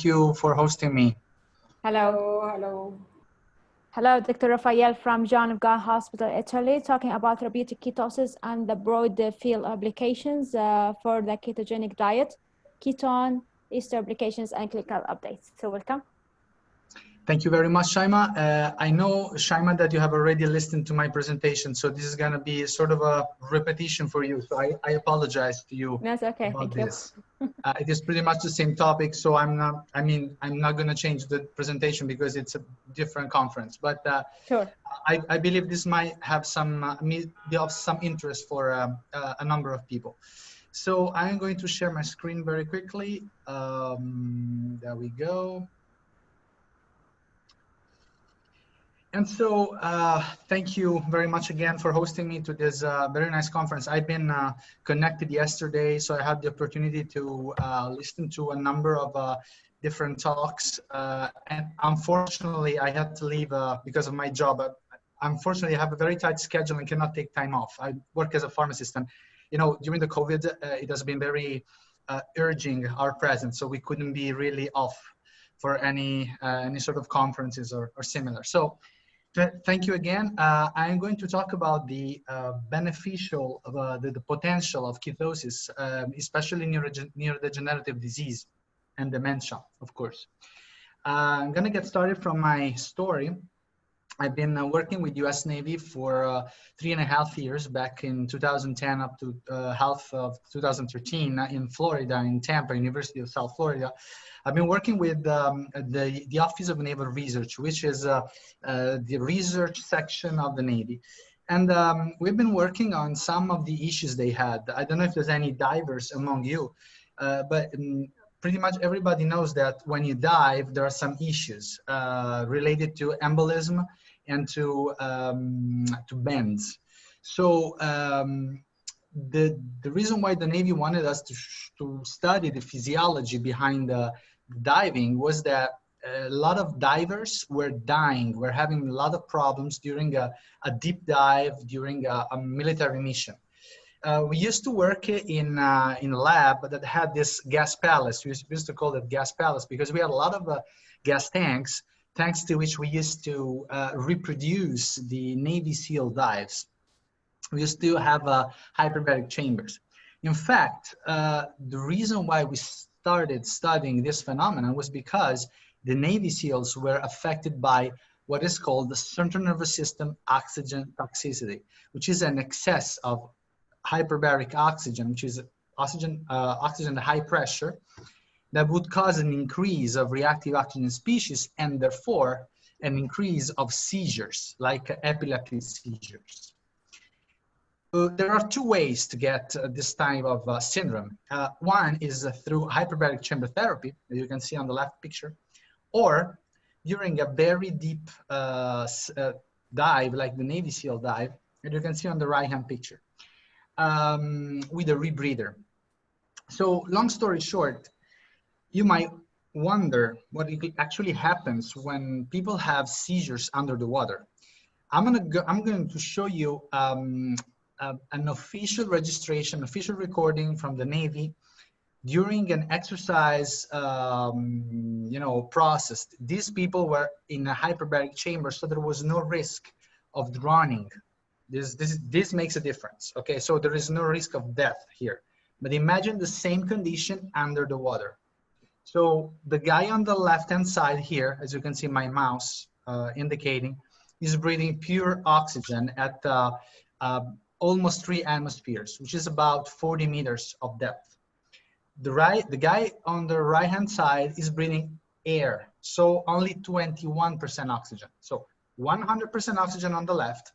Thank you for hosting me. Hello. Hello. Hello, Dr. Raffaele from John of God Hospital, Italy, talking about therapeutic ketosis and the broad field applications for the ketogenic diet, ketone, Easter applications, and clinical updates. So welcome. Thank you very much, Shaima. I know, Shaima, that you have already listened to my presentation, so this is going to be sort of a repetition for you. So I apologize to you. That's okay. About Thank this. It is pretty much the same topic, so I'm not going to change the presentation because it's a different conference. But sure. I believe this might have be of some interest for a number of people. So I'm going to share my screen very quickly. There we go. And so thank you very much again for hosting me to this very nice conference. I've been connected yesterday, so I had the opportunity to listen to a number of different talks. And unfortunately, I had to leave because of my job. Unfortunately, I have a very tight schedule and cannot take time off. I work as a pharmacist, and you know, during the COVID, it has been very urging our presence, so we couldn't be really off for any sort of conferences or similar. So. Thank you again. I'm going to talk about the beneficial, the potential of ketosis, especially neurodegenerative disease and dementia, of course. I'm going to get started from my story. I've been working with US Navy for 3.5 years, back in 2010 up to half of 2013 in Florida, in Tampa, University of South Florida. I've been working with the Office of Naval Research, which is the research section of the Navy. And we've been working on some of the issues they had. I don't know if there's any divers among you, but pretty much everybody knows that when you dive, there are some issues related to embolism and to bends. So the reason why the Navy wanted us to study the physiology behind diving was that a lot of divers were dying, were having a lot of problems during a deep dive, during a military mission. We used to work in a lab that had this gas palace. We used to call it gas palace because we had a lot of gas tanks, thanks to which we used to reproduce the Navy SEAL dives. We used to have hyperbaric chambers. In fact, the reason why we started studying this phenomenon was because the Navy SEALs were affected by what is called the central nervous system oxygen toxicity, which is an excess of hyperbaric oxygen, which is oxygen at high pressure, that would cause an increase of reactive oxygen species and therefore an increase of seizures, like epilepsy seizures. There are two ways to get this type of syndrome. One is through hyperbaric chamber therapy, as you can see on the left picture, or during a very deep dive, like the Navy SEAL dive, that you can see on the right-hand picture, with a rebreather. So long story short, you might wonder what actually happens when people have seizures under the water. I'm going to show you an official registration, official recording from the Navy during an exercise, process. These people were in a hyperbaric chamber, so there was no risk of drowning. This makes a difference. Okay, so there is no risk of death here. But imagine the same condition under the water. So the guy on the left-hand side here, as you can see my mouse indicating, is breathing pure oxygen at almost 3 atmospheres, which is about 40 meters of depth. The guy on the right-hand side is breathing air, so only 21% oxygen. So 100% oxygen on the left,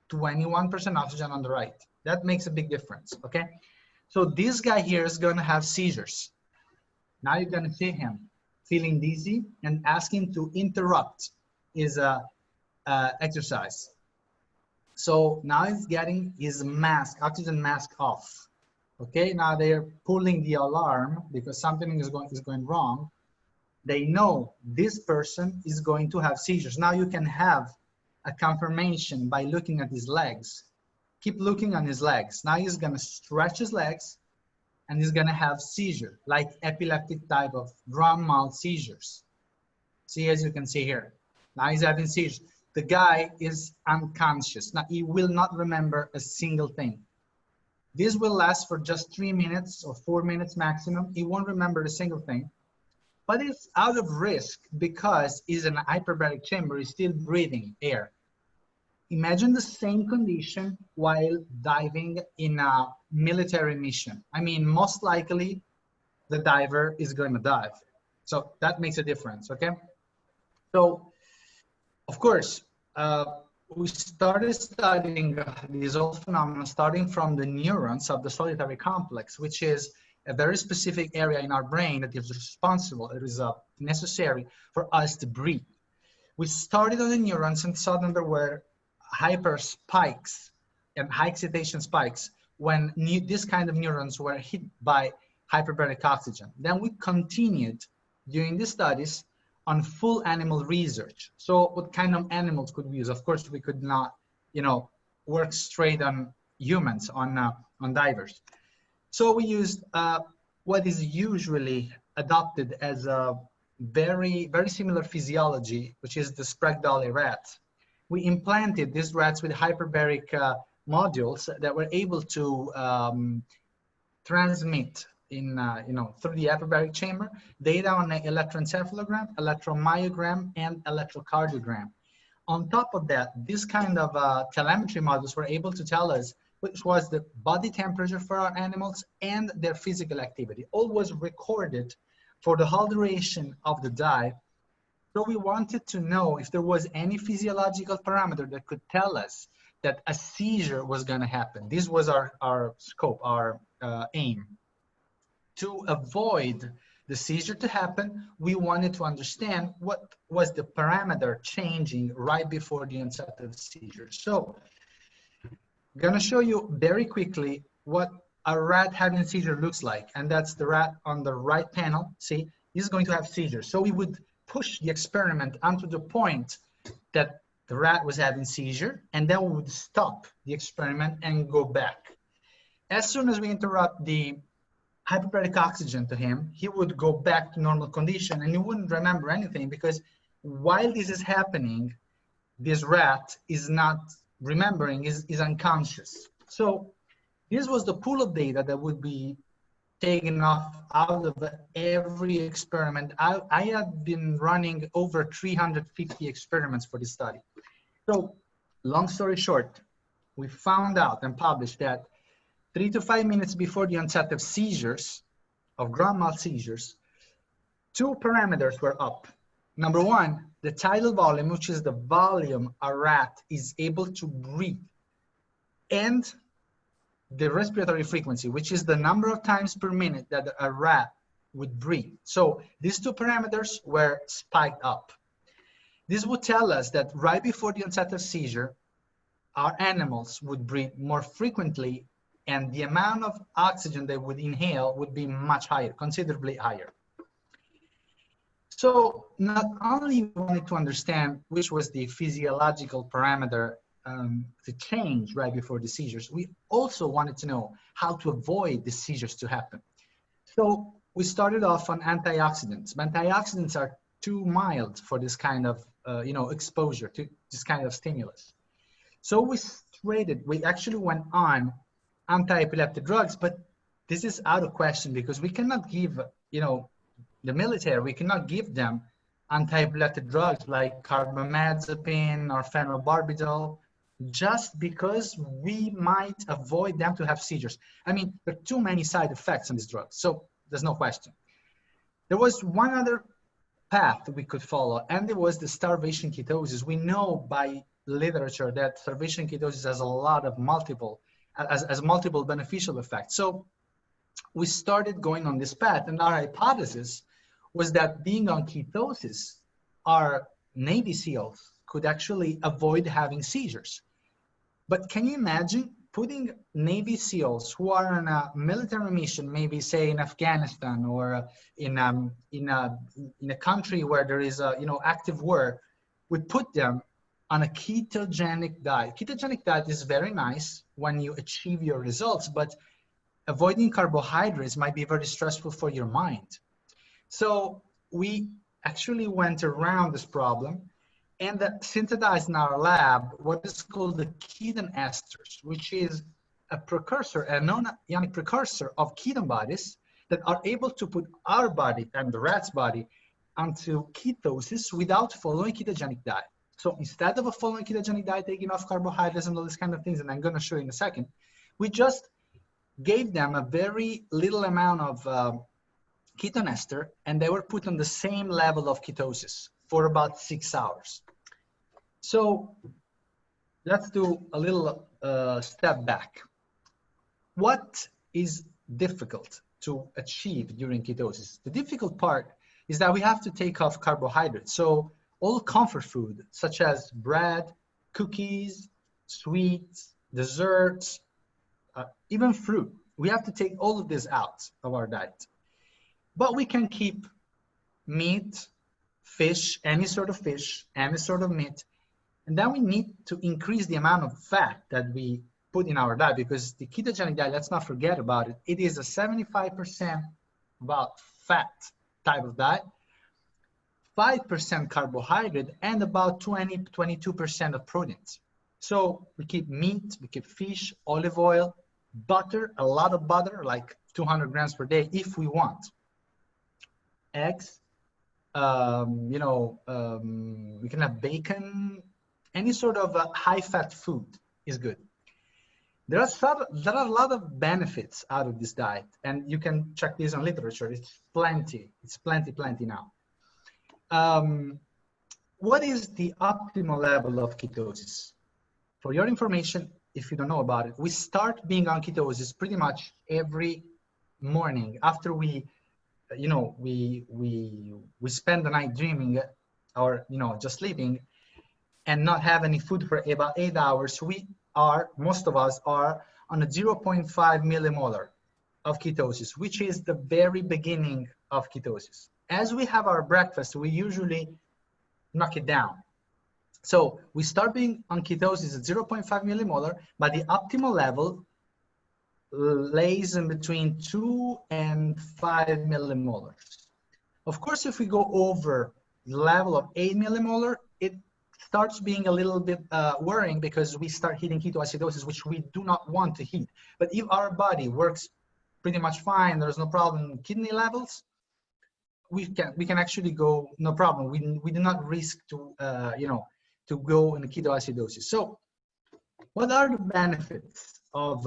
21% oxygen on the right. That makes a big difference, okay? So this guy here is gonna have seizures. Now you're gonna see him feeling dizzy and asking to interrupt his exercise. So now he's getting his mask, oxygen mask off. Okay, now they're pulling the alarm because something is going wrong. They know this person is going to have seizures. Now you can have a confirmation by looking at his legs. Keep looking on his legs. Now he's gonna stretch his legs and he's gonna have seizure, like epileptic type of grand mal seizures. See, as you can see here, now he's having seizures. The guy is unconscious. Now he will not remember a single thing. This will last for just 3 minutes or 4 minutes maximum. He won't remember a single thing, but it's out of risk because he's in a hyperbaric chamber, he's still breathing air. Imagine the same condition while diving in a military mission. I mean, most likely the diver is going to dive. So that makes a difference, okay? So, of course, we started studying this whole phenomenon starting from the neurons of the solitary complex, which is a very specific area in our brain that is responsible, it is necessary for us to breathe. We started on the neurons and saw that there were hyper spikes and high excitation spikes when this kind of neurons were hit by hyperbaric oxygen. Then we continued doing these studies on full animal research. So what kind of animals could we use? Of course, we could not, work straight on humans, on divers. So we used what is usually adopted as a very, very similar physiology, which is the Sprague-Dawley rat. We implanted these rats with hyperbaric modules that were able to transmit through the hyperbaric chamber data on the electroencephalogram, electromyogram, and electrocardiogram. On top of that, this kind of telemetry modules were able to tell us which was the body temperature for our animals and their physical activity. All was recorded for the whole duration of the dive. So we wanted to know if there was any physiological parameter that could tell us that a seizure was going to happen. This was our scope, our aim. To avoid the seizure to happen, we wanted to understand what was the parameter changing right before the onset of seizure. So I'm going to show you very quickly what a rat having a seizure looks like. And that's the rat on the right panel. See, he's going to have seizures. So we would push the experiment onto the point that the rat was having seizure, and then we would stop the experiment and go back. As soon as we interrupt the hyperbaric oxygen to him, he would go back to normal condition and he wouldn't remember anything, because while this is happening, this rat is not remembering, is unconscious. So this was the pool of data that would be taken off out of every experiment. I had been running over 350 experiments for this study. So long story short, we found out and published that 3 to 5 minutes before the onset of seizures, of grand mal seizures, 2 parameters were up. Number 1, the tidal volume, which is the volume a rat is able to breathe, and the respiratory frequency, which is the number of times per minute that a rat would breathe. So these 2 parameters were spiked up. This would tell us that right before the onset of seizure, our animals would breathe more frequently, and the amount of oxygen they would inhale would be much higher, considerably higher. So not only we wanted to understand which was the physiological parameter to change right before the seizures, we also wanted to know how to avoid the seizures to happen. So we started off on antioxidants. Antioxidants are too mild for this kind of exposure to this kind of stimulus. So we actually went on anti-epileptic drugs, but this is out of question because we cannot give, the military, we cannot give them anti-epileptic drugs like carbamazepine or phenobarbital, just because we might avoid them to have seizures. I mean, there are too many side effects on these drugs, so there's no question. There was one other path we could follow, and it was the starvation ketosis. We know by literature that starvation ketosis has a lot of multiple beneficial effects. So we started going on this path, and our hypothesis was that being on ketosis, our Navy SEALs could actually avoid having seizures. But can you imagine putting Navy SEALs who are on a military mission, maybe say in Afghanistan or in a country where there is active war, we put them on a ketogenic diet. Ketogenic diet is very nice when you achieve your results, but avoiding carbohydrates might be very stressful for your mind. So we actually went around this problem and synthesized in our lab what is called the ketone esters, which is a precursor, a non-ionic precursor of ketone bodies that are able to put our body and the rat's body onto ketosis without following ketogenic diet. So instead of a following ketogenic diet, taking off carbohydrates and all these kind of things, and I'm going to show you in a second, we just gave them a very little amount of ketone ester, and they were put on the same level of ketosis for about 6 hours. So let's do a little step back. What is difficult to achieve during ketosis? The difficult part is that we have to take off carbohydrates. So all comfort food, such as bread, cookies, sweets, desserts, even fruit, we have to take all of this out of our diet. But we can keep meat, fish, any sort of meat, and then we need to increase the amount of fat that we put in our diet, because the ketogenic diet, let's not forget about it, it is a 75% about fat type of diet, 5% carbohydrate, and about 22% of proteins. So we keep meat, we keep fish, olive oil, butter, a lot of butter, like 200 grams per day if we want. Eggs, we can have bacon, any sort of high-fat food is good. There are a lot of benefits out of this diet, and you can check this on literature. It's plenty now. What is the optimal level of ketosis? For your information, if you don't know about it, we start being on ketosis pretty much every morning after we spend the night dreaming or just sleeping and not have any food for about 8 hours. Most of us are on a 0.5 millimolar of ketosis, which is the very beginning of ketosis. As we have our breakfast, we usually knock it down. So we start being on ketosis at 0.5 millimolar, but the optimal level lays in between 2 and 5 millimolars. Of course, if we go over the level of 8 millimolar, it starts being a little bit worrying, because we start hitting ketoacidosis, which we do not want to hit. But if our body works pretty much fine, there's no problem in kidney levels, we can actually go, no problem. We do not risk to go into ketoacidosis. So what are the benefits of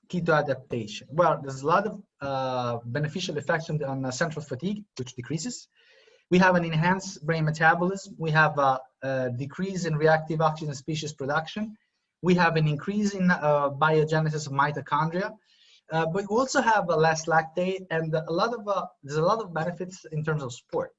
keto-adaptation? Well, there's a lot of beneficial effects on central fatigue, which decreases. We have an enhanced brain metabolism. We have a decrease in reactive oxygen species production. We have an increase in biogenesis of mitochondria. But we also have a less lactate, and there's a lot of benefits in terms of sport.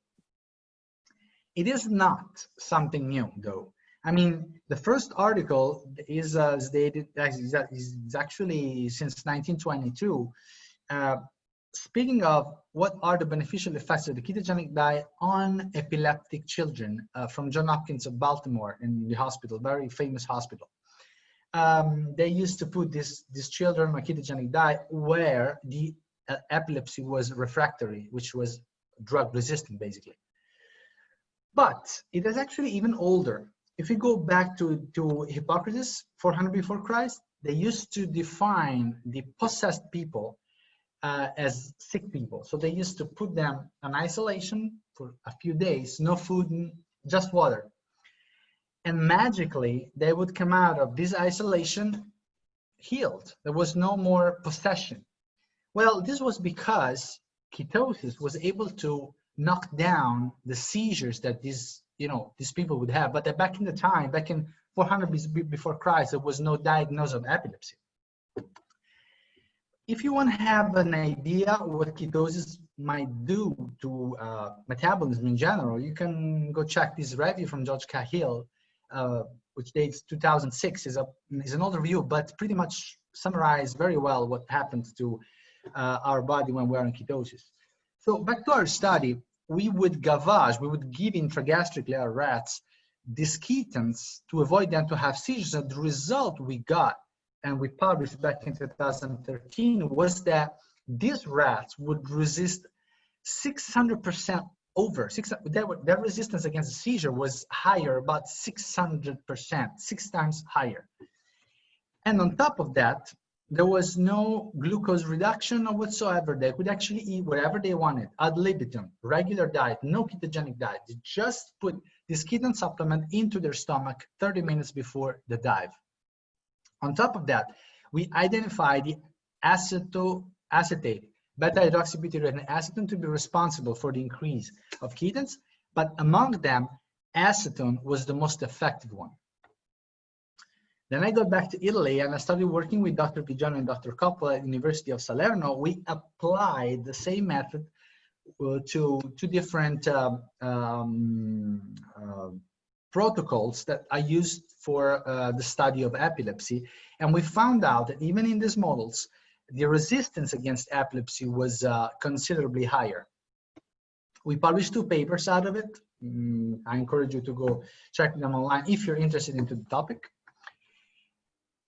It is not something new, though. I mean, the first article is dated, is actually since 1922, speaking of what are the beneficial effects of the ketogenic diet on epileptic children from Johns Hopkins of Baltimore in the hospital, very famous hospital. They used to put these children on a ketogenic diet where the epilepsy was refractory, which was drug resistant, basically. But it is actually even older. If you go back to Hippocrates, 400 before Christ, they used to define the possessed people as sick people. So they used to put them in isolation for a few days, no food, just water. And magically, they would come out of this isolation healed. There was no more possession. Well, this was because ketosis was able to knock down the seizures that these people would have. But back in the time, back in 400 before Christ, there was no diagnosis of epilepsy. If you want to have an idea what ketosis might do to metabolism in general, you can go check this review from George Cahill, which dates 2006. is an older review, but pretty much summarized very well what happens to our body when we're in ketosis. So back to our study, we would gavage, we would give intragastrically our rats these ketones to avoid them to have seizures, and the result we got and we published back in 2013, was that these rats would resist 600% their resistance against a seizure was higher, about 600%, 6 times higher. And on top of that, there was no glucose reduction or whatsoever. They could actually eat whatever they wanted, ad libitum, regular diet, no ketogenic diet. They just put this ketone supplement into their stomach 30 minutes before the dive. On top of that, we identified the acetate, beta-hydroxybutyrate and acetone to be responsible for the increase of ketones, but among them, acetone was the most effective one. Then I got back to Italy and I started working with Dr. Pigiano and Dr. Coppola at the University of Salerno. We applied the same method to two different protocols that I used for the study of epilepsy. And we found out that even in these models, the resistance against epilepsy was considerably higher. We published 2 papers out of it. I encourage you to go check them online if you're interested into the topic.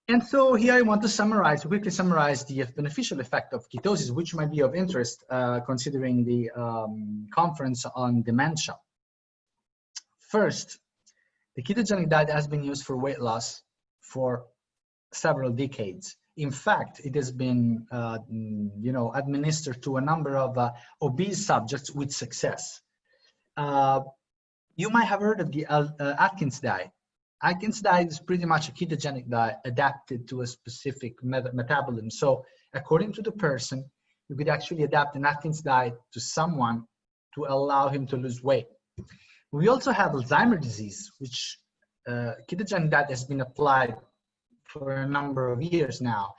And so here I want to quickly summarize the beneficial effect of ketosis, which might be of interest considering the conference on dementia. First, the ketogenic diet has been used for weight loss for several decades. In fact, it has been administered to a number of obese subjects with success. You might have heard of the Atkins diet. Atkins diet is pretty much a ketogenic diet adapted to a specific metabolism. So according to the person, you could actually adapt an Atkins diet to someone to allow him to lose weight. We also have Alzheimer's disease, which ketogenic diet has been applied for a number of years now.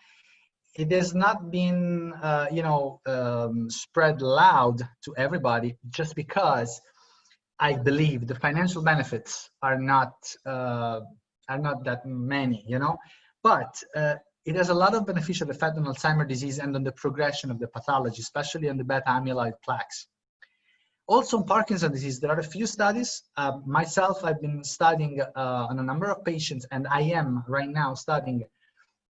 It has not been, spread loud to everybody just because I believe the financial benefits are not that many, but it has a lot of beneficial effect on Alzheimer's disease and on the progression of the pathology, especially on the beta amyloid plaques. Also in Parkinson's disease, there are a few studies. Myself, I've been studying on a number of patients, and I am right now studying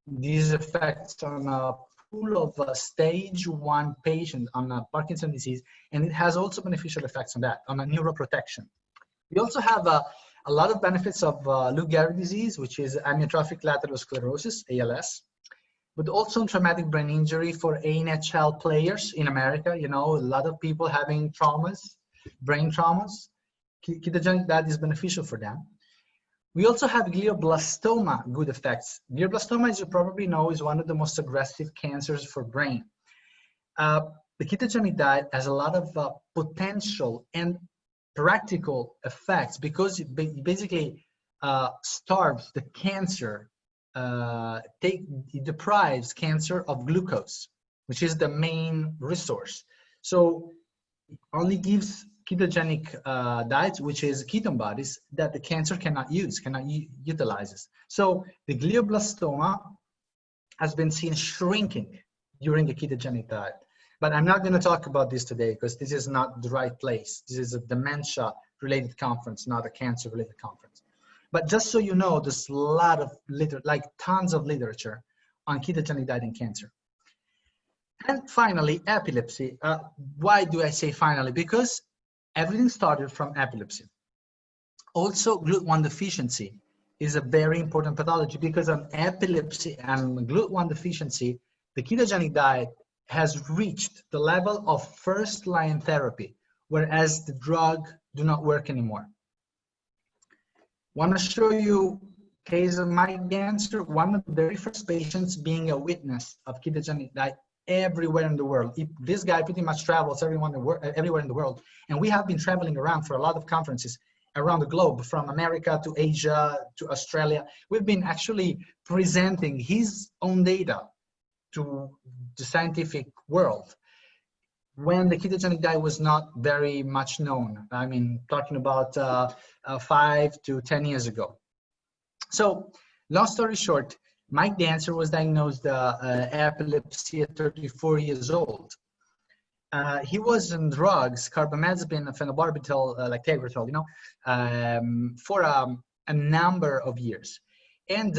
these effects on a pool of stage 1 patients on Parkinson's disease, and it has also beneficial effects on that, on a neuroprotection. We also have a lot of benefits of Luca R disease, which is amyotrophic lateral sclerosis, ALS, but also traumatic brain injury for NHL players in America. A lot of people having traumas, brain traumas. Ketogenic diet is beneficial for them. We also have glioblastoma good effects. Glioblastoma, as you probably know, is one of the most aggressive cancers for brain. The ketogenic diet has a lot of potential and practical effects because it basically starves the cancer, it deprives cancer of glucose, which is the main resource. So it only gives ketogenic diets, which is ketone bodies that the cancer cannot utilize. So the glioblastoma has been seen shrinking during a ketogenic diet. But I'm not going to talk about this today because this is not the right place. This is a dementia-related conference, not a cancer-related conference. But just so you know, there's a lot of tons of literature on ketogenic diet and cancer. And finally, epilepsy. Why do I say finally? Because everything started from epilepsy. Also, GLUT1 deficiency is a very important pathology because of epilepsy and GLUT1 deficiency, the ketogenic diet has reached the level of first-line therapy, whereas the drug do not work anymore. Want to show you a case of my cancer, one of the very first patients being a witness of ketogenic diet everywhere in the world. This guy pretty much travels everywhere in the world, and we have been traveling around for a lot of conferences around the globe, from America to Asia to Australia. We've been actually presenting his own data to the scientific world when the ketogenic diet was not very much known. I mean, talking about 5 to 10 years ago. So, long story short, Mike Dancer was diagnosed epilepsy at 34 years old. He was on drugs, carbamazepine, phenobarbital, like Tegretol, for a number of years. and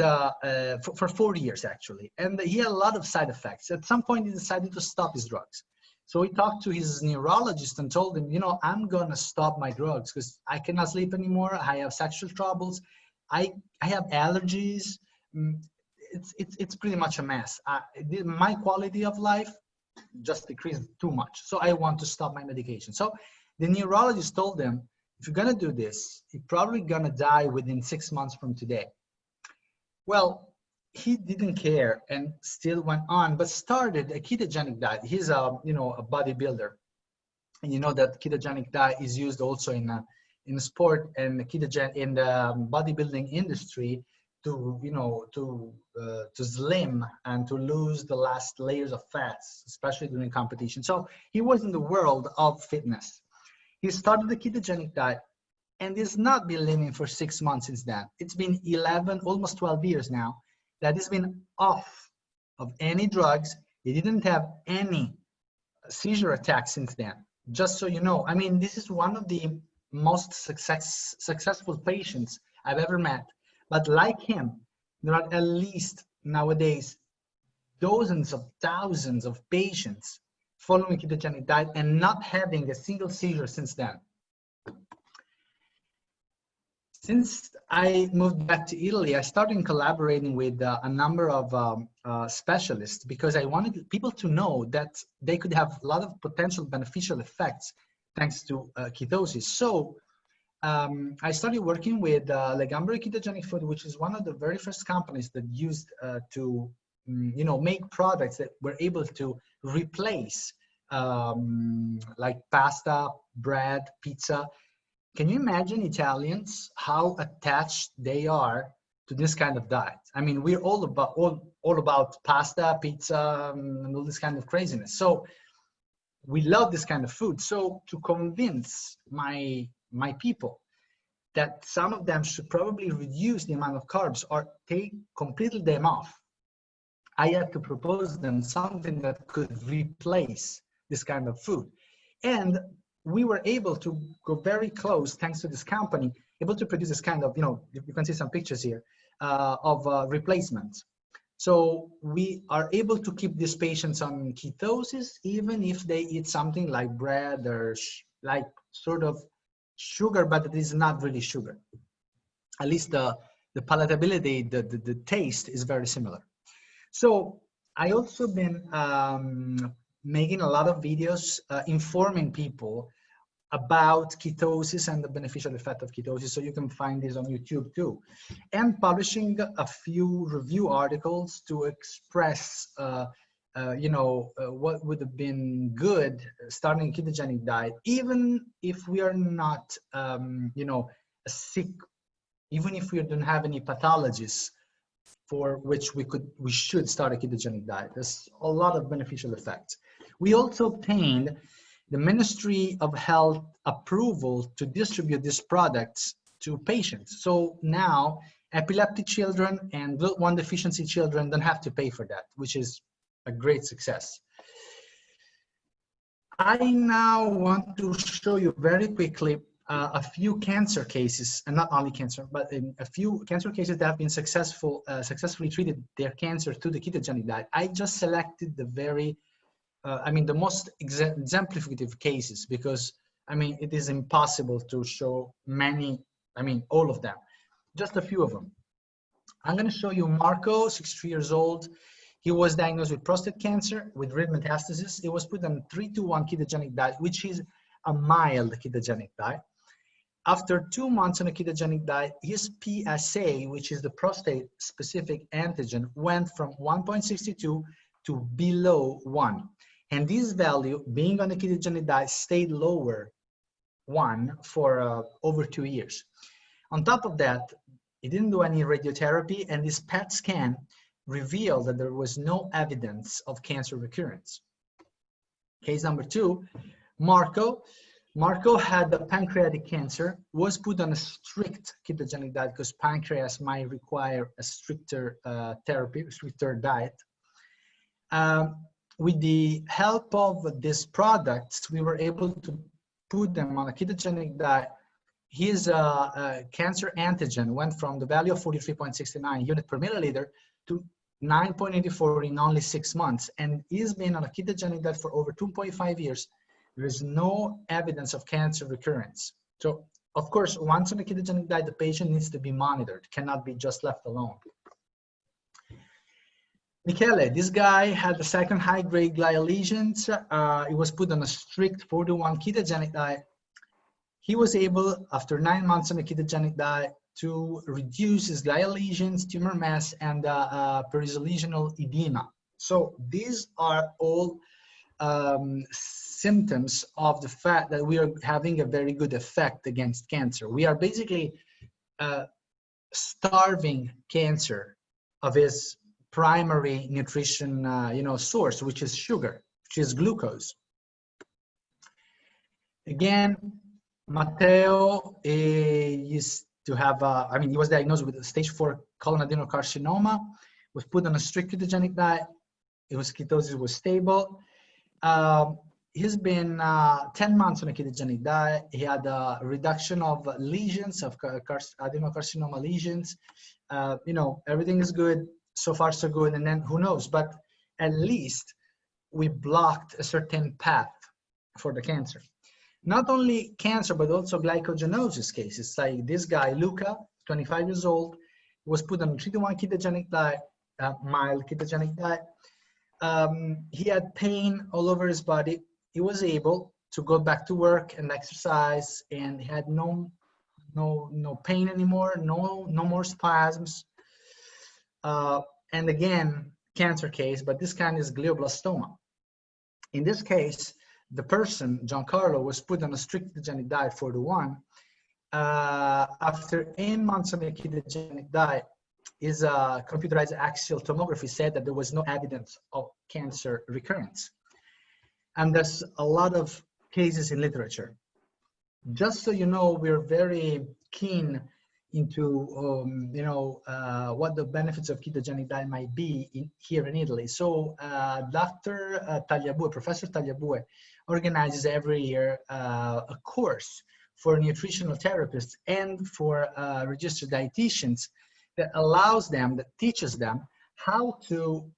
for 4 years actually. And he had a lot of side effects. At some point, he decided to stop his drugs. So he talked to his neurologist and told him, you know, I'm gonna stop my drugs because I cannot sleep anymore. I have sexual troubles. I have allergies. It's pretty much a mess. My quality of life just decreased too much. So I want to stop my medication. So the neurologist told him, if you're gonna do this, you're probably gonna die within 6 months from today. Well, he didn't care and still went on, but started a ketogenic diet. He's a bodybuilder, and you know that ketogenic diet is used also in sport and in the bodybuilding industry to slim and to lose the last layers of fats, especially during competition. So he was in the world of fitness. He started the ketogenic diet and he's not been living for 6 months since then. It's been 11, almost 12 years now that he's been off of any drugs. He didn't have any seizure attacks since then. Just so you know, I mean, this is one of the most successful patients I've ever met. But like him, there are at least nowadays dozens of thousands of patients following ketogenic diet and not having a single seizure since then. Since I moved back to Italy, I started collaborating with a number of specialists because I wanted people to know that they could have a lot of potential beneficial effects thanks to ketosis. So I started working with Legambari Ketogenic Food, which is one of the very first companies that used to make products that were able to replace like pasta, bread, pizza. Can you imagine Italians, how attached they are to this kind of diet? I mean, we're all about pasta, pizza, and all this kind of craziness. So we love this kind of food. So to convince my people that some of them should probably reduce the amount of carbs or take completely them off, I had to propose them something that could replace this kind of food. And we were able to go very close, thanks to this company, able to produce this kind of, you can see some pictures here, of replacements. So we are able to keep these patients on ketosis, even if they eat something like bread or like sort of sugar, but it is not really sugar. At least the palatability, the taste is very similar. So I also been making a lot of videos informing people about ketosis and the beneficial effect of ketosis. So you can find this on YouTube too. And publishing a few review articles to express, what would have been good starting a ketogenic diet, even if we are not, sick, even if we don't have any pathologies for which we should start a ketogenic diet. There's a lot of beneficial effects. We also obtained the Ministry of Health approval to distribute these products to patients. So now epileptic children and GLUT1 deficiency children don't have to pay for that, which is a great success. I now want to show you very quickly a few cancer cases, and not only cancer, but a few cancer cases that have been successfully treated their cancer to the ketogenic diet. I just selected the very, the most exemplificative cases because, it is impossible to show many, all of them, just a few of them. I'm going to show you Marco, 63 years old. He was diagnosed with prostate cancer with red metastasis. He was put on 3-to-1 ketogenic diet, which is a mild ketogenic diet. After 2 months on a ketogenic diet, his PSA, which is the prostate-specific antigen, went from 1.62 to below 1. And this value, being on a ketogenic diet, stayed lower 1 for over 2 years. On top of that, he didn't do any radiotherapy, and this PET scan revealed that there was no evidence of cancer recurrence. Case number 2, Marco. Marco had the pancreatic cancer, was put on a strict ketogenic diet because pancreas might require a stricter therapy, a stricter diet. With the help of these products, we were able to put them on a ketogenic diet his cancer antigen went from the value of 43.69 unit per milliliter to 9.84 in only 6 months, and he's been on a ketogenic diet for over 2.5 years. There is no evidence of cancer recurrence. So, of course, once on a ketogenic diet, the patient needs to be monitored, cannot be just left alone. Michele, this guy had the second high-grade glial lesions. He was put on a strict 4-to-1 ketogenic diet. He was able, after 9 months on a ketogenic diet, to reduce his glial lesions, tumor mass, and perilesional edema. So these are all symptoms of the fact that we are having a very good effect against cancer. We are basically starving cancer of its primary nutrition source, which is sugar, which is glucose. Again, Matteo used to have, he was diagnosed with stage 4 colon adenocarcinoma, was put on a strict ketogenic diet. His ketosis was stable. He's been 10 months on a ketogenic diet. He had a reduction of lesions, of adenocarcinoma lesions. Everything is good. So far, so good. And then who knows? But at least we blocked a certain path for the cancer. Not only cancer, but also glycogenosis cases. Like this guy, Luca, 25 years old, was put on a 3-to-1 ketogenic diet, mild ketogenic diet. He had pain all over his body. He was able to go back to work and exercise, and he had no pain anymore, no more spasms. And again, cancer case, but this kind is glioblastoma. In this case, the person, Giancarlo, was put on a strict ketogenic diet 4-to-1. After 8 months on a ketogenic diet, his computerized axial tomography said that there was no evidence of cancer recurrence. And there's a lot of cases in literature. Just so you know, we're very keen into what the benefits of ketogenic diet might be here in Italy. So Dr. Tagliabue, Professor Tagliabue, organizes every year a course for nutritional therapists and for registered dietitians that allows them, that teaches them how to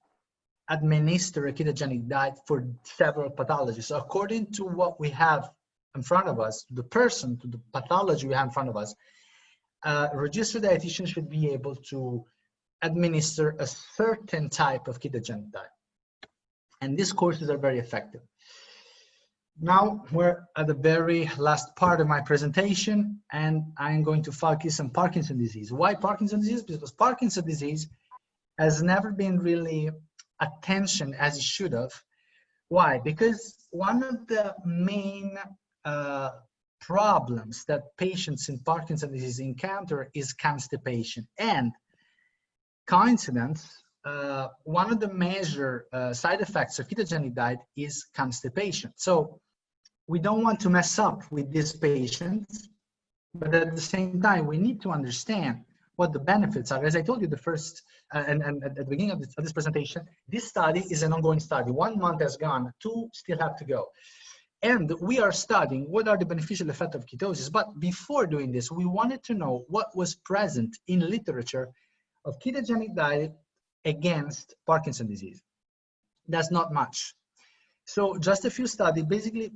administer a ketogenic diet for several pathologies. So according to what we have in front of us, to the pathology we have in front of us, registered dietitians should be able to administer a certain type of ketogenic diet. And these courses are very effective. Now we're at the very last part of my presentation, and I'm going to focus on Parkinson's disease. Why Parkinson's disease? Because Parkinson's disease has never been really attention as it should have. Why? Because one of the main problems that patients in Parkinson's disease encounter is constipation. And coincidence, one of the major side effects of ketogenic diet is constipation. So we don't want to mess up with these patients, but at the same time, we need to understand what the benefits are. As I told you the first, and at the beginning of this presentation, this study is an ongoing study. 1 month has gone, 2 still have to go. And we are studying what are the beneficial effects of ketosis. But before doing this, we wanted to know what was present in literature of ketogenic diet against Parkinson's disease. That's not much. So just a few studies basically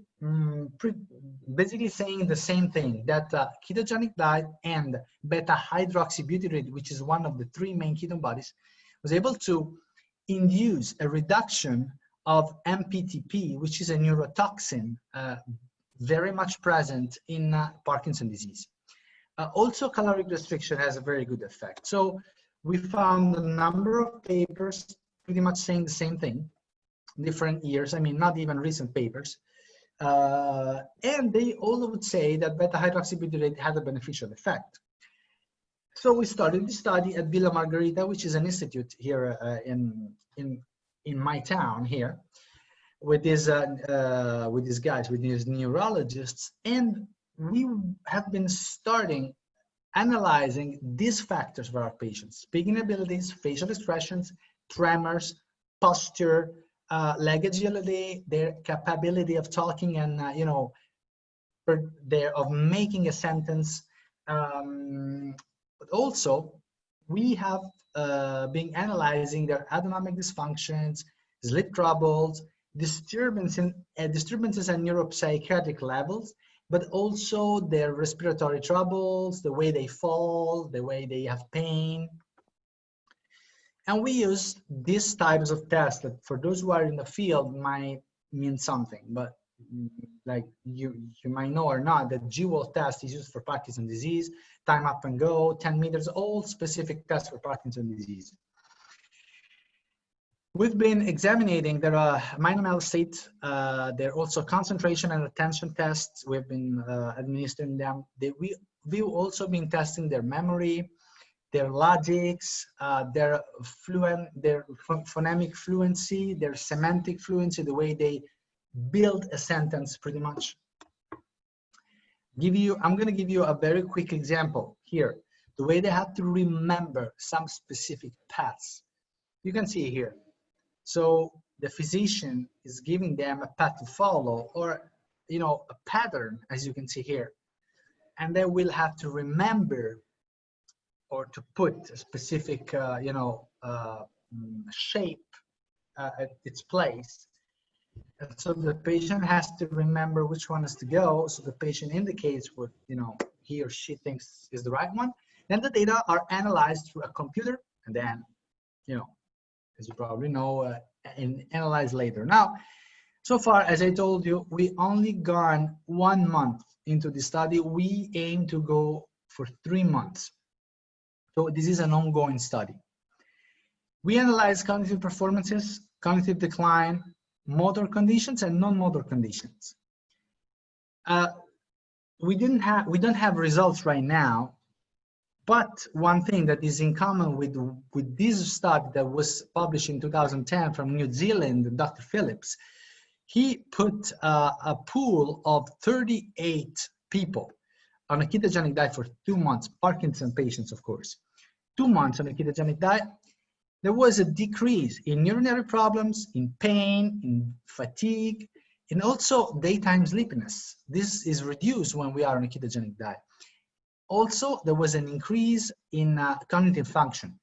saying the same thing, that ketogenic diet and beta-hydroxybutyrate, which is one of the 3 main ketone bodies, was able to induce a reduction of MPTP, which is a neurotoxin very much present in Parkinson's disease. Also, caloric restriction has a very good effect. So we found a number of papers pretty much saying the same thing, different years, not even recent papers. And they all would say that beta-hydroxybutyrate had a beneficial effect. So we started the study at Villa Margherita, which is an institute here in my town here, with these guys, with these neurologists, and we have been starting analyzing these factors for our patients: speaking abilities, facial expressions, tremors, posture, leg agility, their capability of talking and there of making a sentence. But also, we have been analyzing their autonomic dysfunctions, sleep troubles, disturbances at neuropsychiatric levels, but also their respiratory troubles, the way they fall, the way they have pain. And we use these types of tests that for those who are in the field might mean something, but like you might know or not, that GWAS test is used for Parkinson's disease, time up and go, 10 meters, all specific tests for Parkinson's disease. We've been examining their mind mental state. There are also concentration and attention tests. We've been administering them. We've also been testing their memory, their logics, their phonemic fluency, their semantic fluency, the way they build a sentence pretty much. I'm going to give you a very quick example here. The way they have to remember some specific paths. You can see here. So the physician is giving them a path to follow, or a pattern, as you can see here. And they will have to remember or to put a specific shape at its place. And so the patient has to remember which one is to go. So the patient indicates what he or she thinks is the right one. Then the data are analyzed through a computer, and then as you probably know, and analyzed later. Now, so far, as I told you, we only gone 1 month into the study. We aim to go for 3 months. So this is an ongoing study. We analyze cognitive performances, cognitive decline, motor conditions, and non-motor conditions. We don't have results right now, but one thing that is in common with this study that was published in 2010 from New Zealand, Dr. Phillips, he put a pool of 38 people on a ketogenic diet for 2 months, Parkinson patients, of course. 2 months on a ketogenic diet. There was a decrease in urinary problems, in pain, in fatigue, and also daytime sleepiness. This is reduced when we are on a ketogenic diet. Also, there was an increase in cognitive function.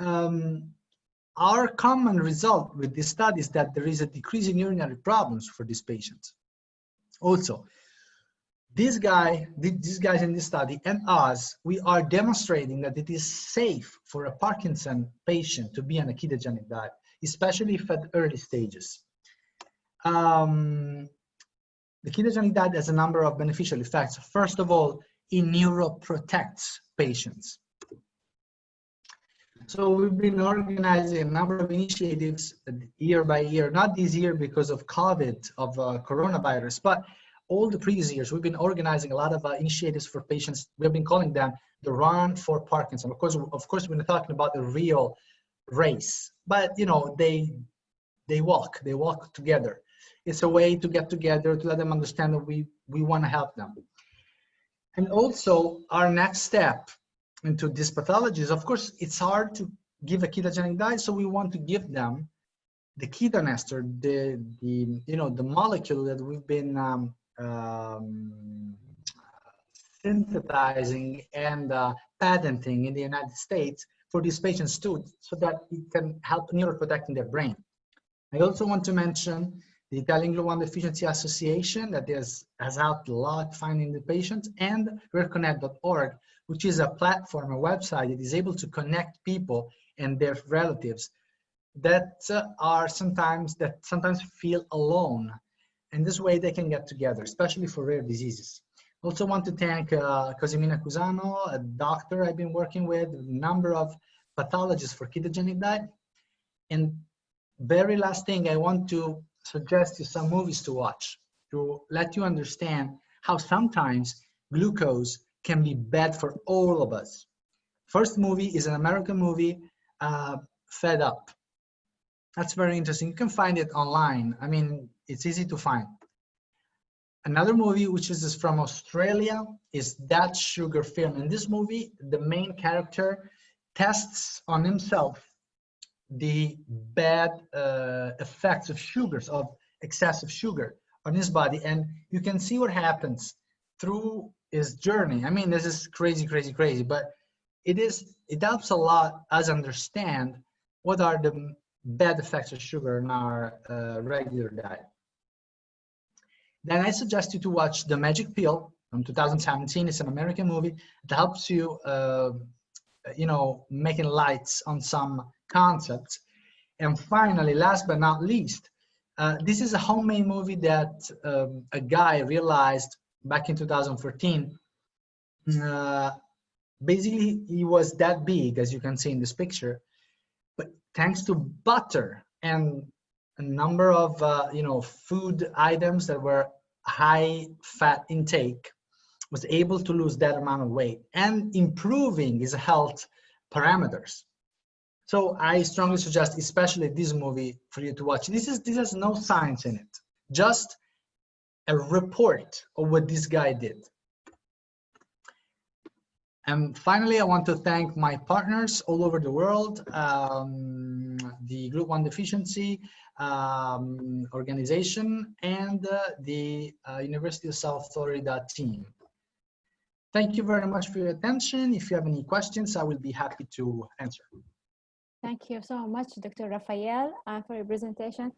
Our common result with this study is that there is a decrease in urinary problems for these patients. Also, these guys in this study and us, we are demonstrating that it is safe for a Parkinson patient to be on a ketogenic diet, especially if at early stages. The ketogenic diet has a number of beneficial effects. First of all, it neuroprotects patients. So we've been organizing a number of initiatives year by year, not this year because of COVID, of coronavirus, but all the previous years, we've been organizing a lot of initiatives for patients. We've been calling them the Run for Parkinson. Of course, we're not talking about the real race, but they walk together. It's a way to get together, to let them understand that we want to help them. And also, our next step into these pathologies, of course, it's hard to give a ketogenic diet, so we want to give them the keton ester, the molecule that we've been synthesizing and patenting in the United States for these patients too, so that it can help neuroprotecting their brain. I also want to mention the Italian GLUT1 Deficiency Association that has helped a lot finding the patients, and RareConnect.org, which is a platform, a website that is able to connect people and their relatives that sometimes feel alone. And this way they can get together, especially for rare diseases. Also want to thank Cosimina Cusano, a doctor I've been working with, a number of pathologists for ketogenic diet. And very last thing, I want to suggest you some movies to watch to let you understand how sometimes glucose can be bad for all of us. First movie is an American movie, Fed Up. That's very interesting. You can find it online. I mean, it's easy to find. Another movie, which is from Australia, is That Sugar Film. In this movie, the main character tests on himself the bad effects of sugars, of excessive sugar on his body, and you can see what happens through his journey. I mean, this is crazy, crazy, crazy, but it helps a lot us understand what are the bad effects of sugar in our regular diet. Then I suggest you to watch The Magic Pill from 2017. It's an American movie that helps you, you know, making lights on some concepts. And finally, last but not least, this is a homemade movie that a guy realized back in 2014. Basically, he was that big, as you can see in this picture, but thanks to butter and a number of you know, food items that were high fat intake, was able to lose that amount of weight and improving his health parameters. So I strongly suggest, especially this movie, for you to watch. This has no science in it, just a report of what this guy did. And finally, I want to thank my partners all over the world, the Group 1 Deficiency organization, and the University of South Florida team. Thank you very much for your attention. If you have any questions, I will be happy to answer. Thank you so much, Dr. Raffaele, for your presentation.